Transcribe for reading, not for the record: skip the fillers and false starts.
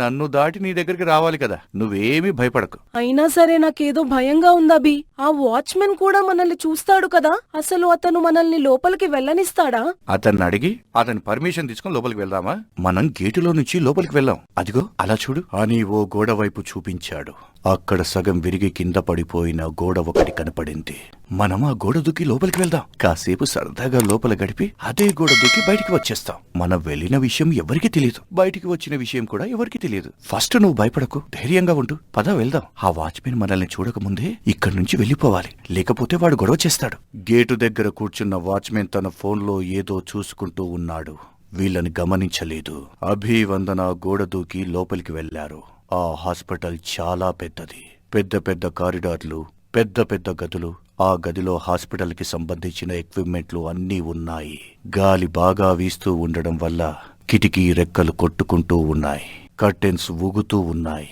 నన్ను దాటి నీ దగ్గరికి రావాలి కదా, నువ్వేమీ భయపడకు. అయినా సరే నాకేదో భయంగా ఉందభి. ఆ వాచ్మెన్ కూడా మనల్ని చూస్తాడు కదా, అసలు అతను మనల్ని లోపలికి వెళ్ళనిస్తాడా? అతన్ని అడిగి అతని పర్మిషన్ తీసుకుని లోపలికి వెళ్దామా? మనం గేటులో నుంచి లోపలికి వెళ్ళాం. అదిగో అలా చూడు అని ఓ గోడ వైపు చూపించాడు. అక్కడ సగం విరిగి కింద పడిపోయిన గోడ ఒకటి కనపడింది. మనం ఆ గోడ దూకి లోపలికి వెళ్దాం. కాసేపు సరదాగా లోపల గడిపి అదే గోడ దూకి బయటికి వచ్చేస్తాం. మనం వెళ్లిన విషయం ఎవరికి తెలియదు, బయటికి వచ్చిన విషయం కూడా ఎవరికి తెలియదు. ఫస్ట్ నువ్వు భయపడకు, ధైర్యంగా ఉండు. పద వెళ్దాం. ఆ వాచ్మెన్ మనల్ని చూడకముందే ఇక్కడి నుంచి వెళ్లిపోవాలి, లేకపోతే వాడు గొడవ చేస్తాడు. గేటు దగ్గర కూర్చున్న వాచ్మెన్ తన ఫోన్లో ఏదో చూసుకుంటూ ఉన్నాడు. వీళ్ళని గమనించలేదు. అభివందన గోడ దూకి లోపలికి వెళ్లారు. ఆ హాస్పిటల్ చాలా పెద్దది. పెద్ద పెద్ద కారిడార్లు, పెద్ద పెద్ద గదులు. ఆ గదిలో హాస్పిటల్ కి సంబంధించిన ఎక్విప్మెంట్లు అన్నీ ఉన్నాయి. గాలి బాగా వీస్తూ ఉండడం వల్ల కిటికీ రెక్కలు కొట్టుకుంటూ ఉన్నాయి. కర్టెన్స్ ఊగుతూ ఉన్నాయి.